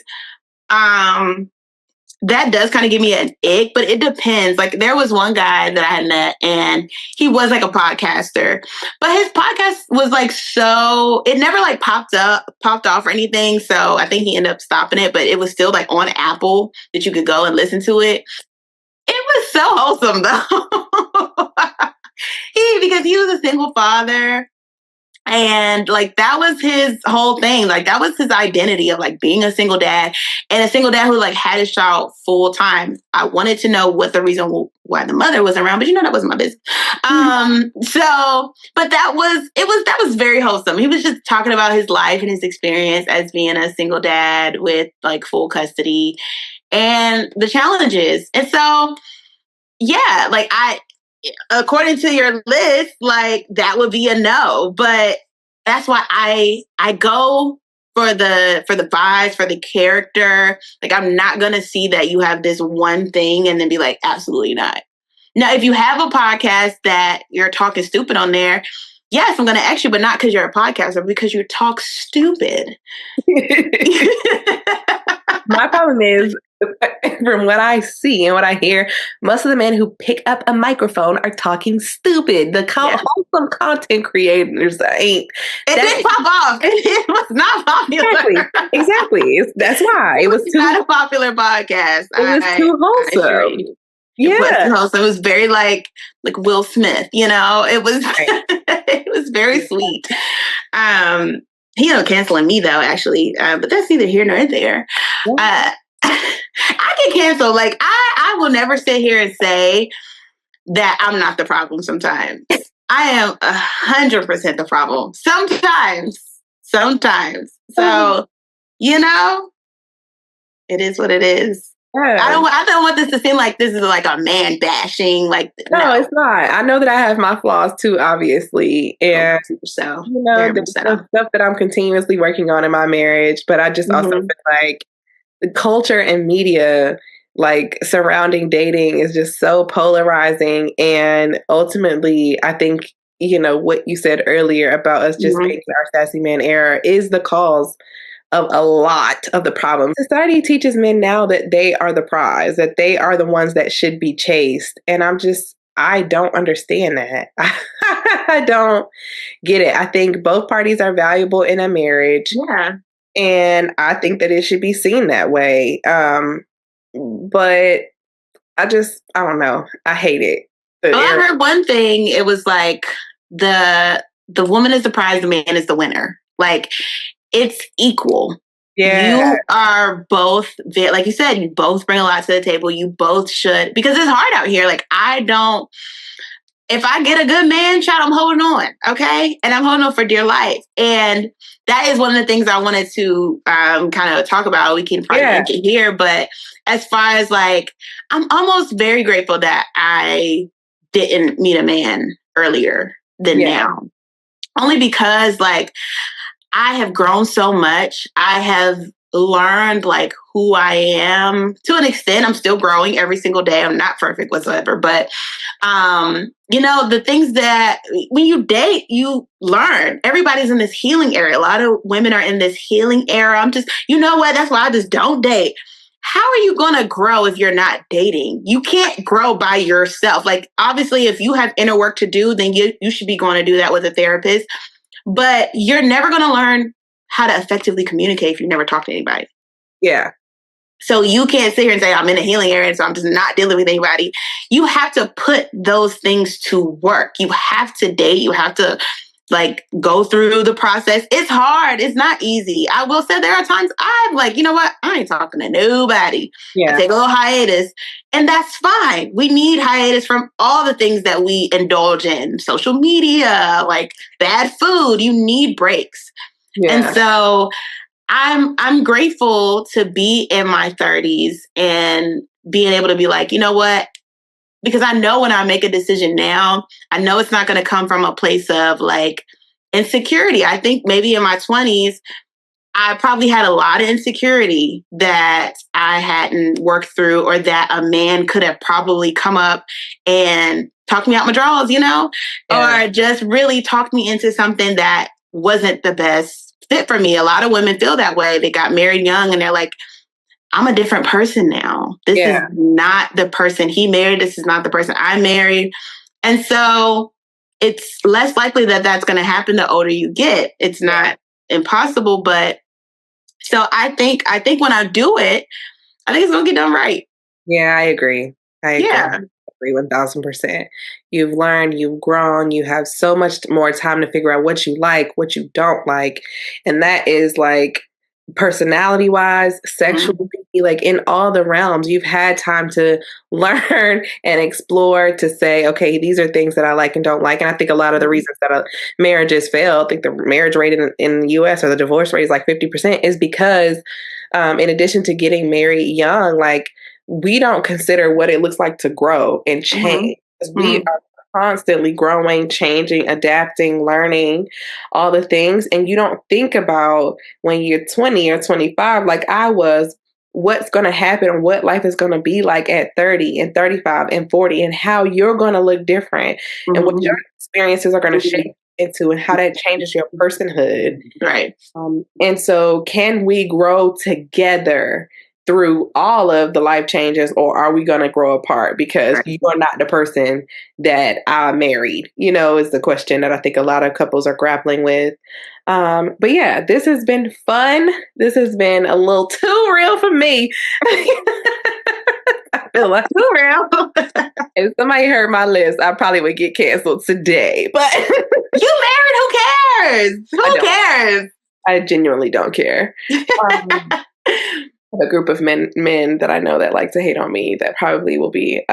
That does kind of give me an ick, but it depends. Like, there was one guy that I had met, and he was like a podcaster, but his podcast was like, so it never like popped off or anything. So I think he ended up stopping it, but it was still like on Apple that you could go and listen to it. It was so wholesome though. Because he was a single father. And like, that was his whole thing. Like, that was his identity of like being a single dad, and a single dad who like had his child full time. I wanted to know what the reason why the mother wasn't around, but that wasn't my business. But that was very wholesome. He was just talking about his life and his experience as being a single dad with like full custody and the challenges. And so, yeah, like according to your list, like that would be a no. But that's why I go for the vibes, for the character. Like, I'm not gonna see that you have this one thing and then be like, absolutely not. Now, if you have a podcast that you're talking stupid on there, yes, I'm gonna ask you, but not because you're a podcaster, because you talk stupid. My problem is, from what I see and what I hear, most of the men who pick up a microphone are talking stupid. The wholesome content creators ain't. It didn't pop off. It was not popular. Exactly. That's why. It was not a popular podcast. It was too wholesome. It was very like Will Smith, It was it was very sweet. He ended up canceling me though, actually. But that's neither here nor there. I get canceled. Like, I will never sit here and say that I'm not the problem sometimes. I am 100% the problem. Sometimes. So, it is what it is. Yeah. I don't want this to seem like this is like a man bashing. Like, no, it's not. I know that I have my flaws too, obviously, and the stuff that I'm continuously working on in my marriage. But I just also feel like the culture and media, like, surrounding dating, is just so polarizing, and ultimately, I think what you said earlier about us just making our sassy man era is the cause of a lot of the problems. Society teaches men now that they are the prize, that they are the ones that should be chased. And I don't understand that. I don't get it. I think both parties are valuable in a marriage. Yeah. And I think that it should be seen that way. But I don't know. I hate it. I heard one thing. It was like the woman is the prize, the man is the winner. Like, it's equal. Yeah. You are both, like you said, you both bring a lot to the table. You both should, because it's hard out here. Like, if I get a good man, child, I'm holding on. Okay. And I'm holding on for dear life. And that is one of the things I wanted to kind of talk about. We can probably get here. But as far as like, I'm almost very grateful that I didn't meet a man earlier than now. Only because like, I have grown so much. I have learned like who I am to an extent. I'm still growing every single day. I'm not perfect whatsoever, but the things that when you date, you learn. Everybody's in this healing era. A lot of women are in this healing era. I'm just, that's why I just don't date. How are you going to grow if you're not dating? You can't grow by yourself. Like, obviously, if you have inner work to do, then you should be going to do that with a therapist. But you're never going to learn how to effectively communicate if you never talk to anybody. Yeah. So you can't sit here and say, I'm in a healing area, so I'm just not dealing with anybody. You have to put those things to work. You have to date. You have to like go through the process. It's hard. It's not easy. I will say there are times I'm like, you know what? I ain't talking to nobody. I take a little hiatus, and that's fine. We need hiatus from all the things that we indulge in. Social media, like bad food. You need breaks. Yeah. And so I'm grateful to be in my 30s and being able to be like, you know what? Because I know when I make a decision now, I know it's not going to come from a place of like insecurity. I think maybe in my 20s, I probably had a lot of insecurity that I hadn't worked through, or that a man could have probably come up and talked me out my drawers, or just really talked me into something that wasn't the best fit for me. A lot of women feel that way. They got married young and they're like, I'm a different person now. This is not the person he married. This is not the person I married. And so it's less likely that that's going to happen the older you get. It's not impossible, but so I think when I do it, I think it's going to get done right. Yeah, I agree. I agree 1,000%. You've learned, you've grown, you have so much more time to figure out what you like, what you don't like. And that is like personality wise, sexually, like in all the realms, you've had time to learn and explore to say, okay, these are things that I like and don't like. And I think a lot of the reasons that marriages fail, I think the marriage rate in the US, or the divorce rate, is like 50%, is because in addition to getting married young, like, we don't consider what it looks like to grow and change. We are constantly growing, changing, adapting, learning, all the things. And you don't think about, when you're 20 or 25, like I was, what's going to happen and what life is going to be like at 30 and 35 and 40, and how you're going to look different and what your experiences are going to shape into, and how that changes your personhood. Right. And so can we grow together through all of the life changes, or are we going to grow apart because you're not the person that I married, is the question that I think a lot of couples are grappling with. But yeah, this has been fun. This has been a little too real for me. I feel like too real. If somebody heard my list, I probably would get canceled today. But you married? Who cares? Who cares? I genuinely don't care. A group of men that I know that like to hate on me that probably will be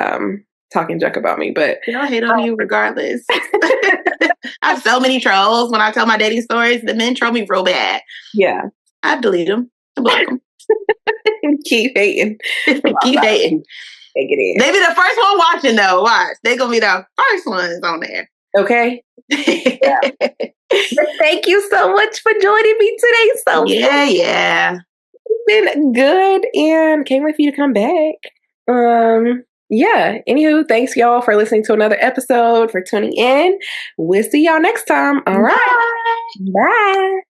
talking junk about me, but they'll hate on you regardless. I have so many trolls. When I tell my dating stories, the men troll me real bad. Yeah, I delete them. I block them. Keep hating. Keep hating. Take it in. They be the first one watching though. Watch. They gonna be the first ones on there. Okay. Thank you so much for joining me today. So yeah. Been good, and can't wait for you to come back. Anywho, thanks y'all for listening to another episode, for tuning in. We'll see y'all next time. All right. Bye.